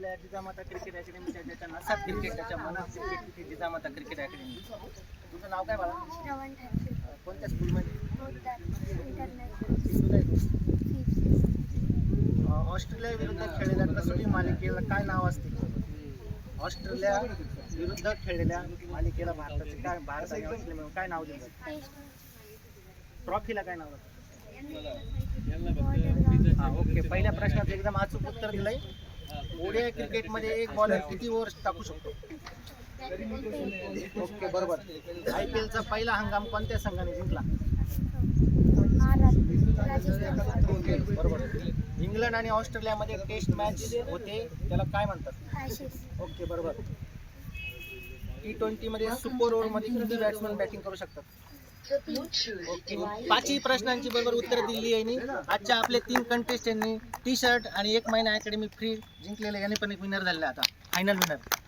आपल्या जिजामाता क्रिकेट अकॅडमीच्या ज्याच्या नसात क्रिकेट त्याच्या मनात क्रिकेट तिथे जिजामाता क्रिकेट अकॅडमी. तुझं नाव काय बाळा? श्रवण ठाकरे. कोणत्या स्कूलमध्ये? ऑस्ट्रेलिया विरुद्ध खेळलेल्या कसोटी मालिकेला काय नाव असते? ऑस्ट्रेलिया विरुद्ध खेळलेल्या मालिकेला भारताचे काय भारत आणि ऑस्ट्रेलिया मिळून काय नाव दिलं? ट्रॉफीला काय नाव? हा ओके. पहिल्या प्रश्नाचं एकदम अचूक उत्तर दिलंय. ओडीआय क्रिकेटमध्ये एक बॉलर किती ओव्हर्स टाकू शकतो? ओके बरोबर. IPLचा पहिला हंगाम कोणत्या संघाने जिंकला? ओके बरोबर. इंग्लंड आणि ऑस्ट्रेलियामध्ये टेस्ट मॅच होते त्याला काय म्हणतात? ओके बरोबर. T20 मध्ये सुपर ओव्हर मध्ये किती बॅट्समन बॅटिंग करू शकतात? ओके. 5ही प्रश्नांची बरोबर उत्तर दिली आहे. आजच्या आपले 3 कंटेस्टंटनी टी शर्ट आणि 1 महिना अकॅडमी फ्री जिंकलेले. याने पण एक विनर झालेला आता फायनल विनर.